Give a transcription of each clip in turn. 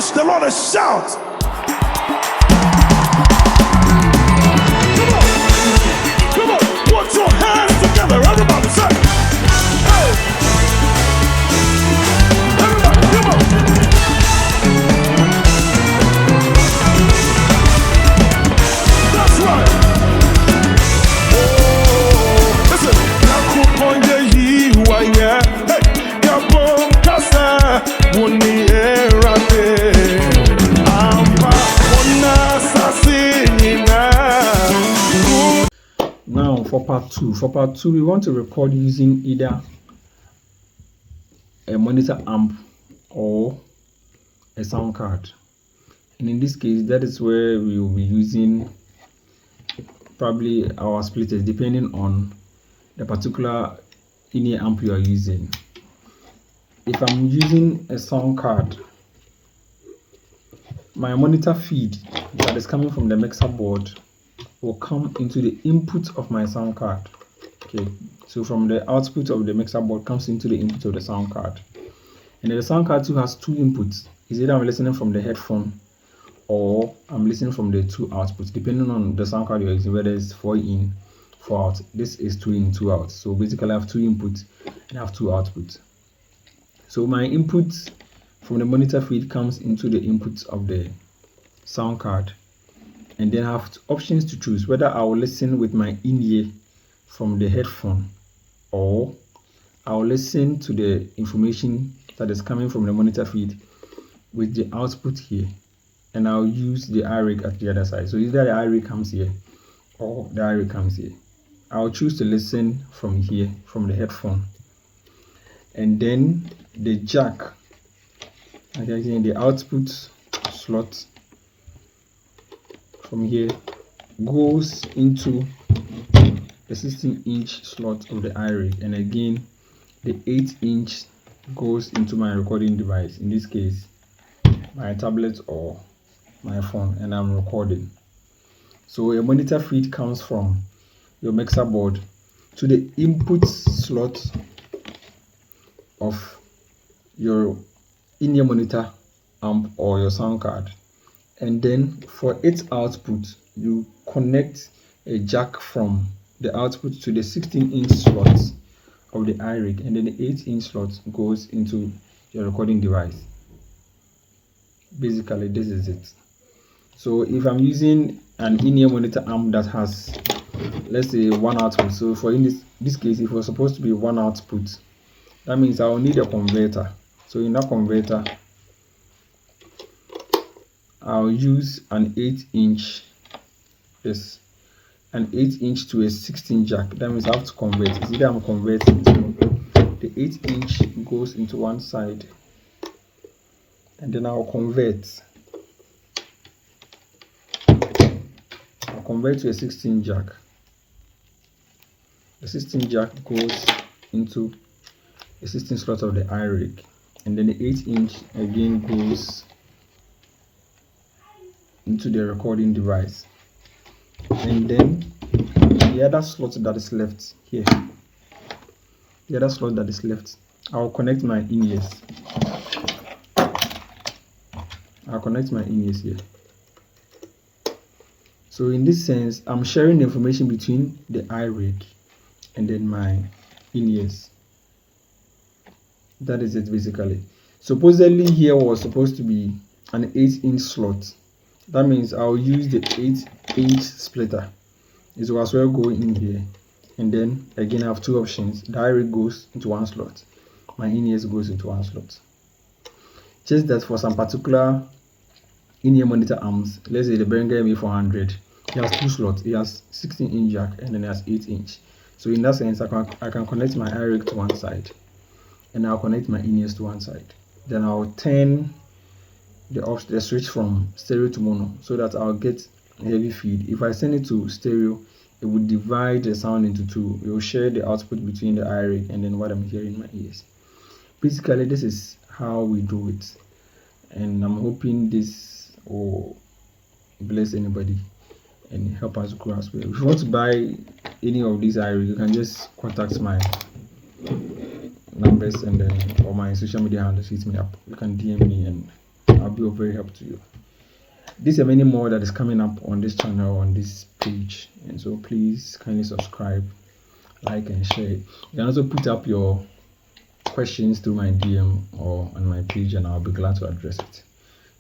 push the Lord a shout. Come on, put your hands together, everybody say, hey, everybody, come on. That's right. Oh, listen, nakuponye yiwa ye, hey, yabon kasa, wuni erate, amba ona sasinina. Now for part two, we want to record using either a monitor amp or a sound card. And in this case, that is where we will be using probably our splitters, depending on the particular in-ear amp you are using. If I'm using a sound card, my monitor feed that is coming from the mixer board will come into the input of my sound card. Okay, so from the output of the mixer board comes into the input of the sound card. And the sound card too has two inputs. Is either I'm listening from the headphone or I'm listening from the two outputs, depending on the sound card you're using, whether it's 4 in, 4 out. This is 2 in, 2 out. So basically I have 2 inputs and I have 2 outputs. So my input from the monitor feed comes into the inputs of the sound card. And then I have options to choose whether I will listen with my in-ear from the headphone or I will listen to the information that is coming from the monitor feed with the output here, and I'll use the iRig at the other side. So either the iRig comes here or the iRig comes here. I'll choose to listen from here, from the headphone, and then the jack, again the output slot from here goes into the 16-inch slot of the iRig, and again the 8-inch goes into my recording device, in this case my tablet or my phone, and I'm recording. So a monitor feed comes from your mixer board to the input slot of your in-ear monitor amp or your sound card, and then for its output you connect a jack from the output to the 16-inch slot of the iRig, and then the 8-inch slot goes into your recording device. Basically this is it. So if I'm using an in-ear monitor amp that has, let's say, 1 output, so for in this case, if it was supposed to be 1 output, that means I will need a converter. So in that converter I'll use an 8-inch, yes, an 8-inch to a 16 jack. That means I have to convert. It's either I'm converting to the 8-inch goes into one side, and then I'll convert to a 16 jack. The 16 jack goes into the 16 slot of the iRig, and then the 8-inch again goes into the recording device. And then the other slot that is left here, I'll connect my in-ears. Here. So in this sense, I'm sharing the information between the iRig and then my in-ears. That is it basically. Supposedly here was supposed to be an 8-inch slot. That means I'll use the 8-inch splitter. It will as well go in here, and then again I have two options. The iRig goes into one slot, my in-ears goes into one slot. Just that for some particular in-ear monitor amps, let's say the Behringer MA400, it has 2 slots. It has 16-inch jack and then it has 8-inch. So in that sense, I can connect my iRig to one side, and I'll connect my in-ears to one side. Then I'll turn the switch from stereo to mono so that I'll get a heavy feed. If I send it to stereo, it would divide the sound into 2. It will share the output between the iRig and then what I'm hearing in my ears. Basically, this is how we do it, and I'm hoping this will bless anybody and help us grow as well. If you want to buy any of these iRig, you can just contact my numbers and then or my social media handles. Hit me up. You can DM me and I'll be of very help to you. These are many more that is coming up on this channel, on this page, and so please kindly subscribe, like, and share. You can also put up your questions through my DM or on my page, and I'll be glad to address it.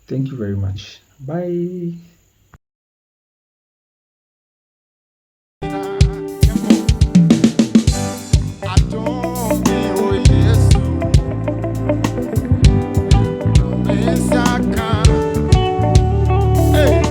Thank you very much. Bye. Hey.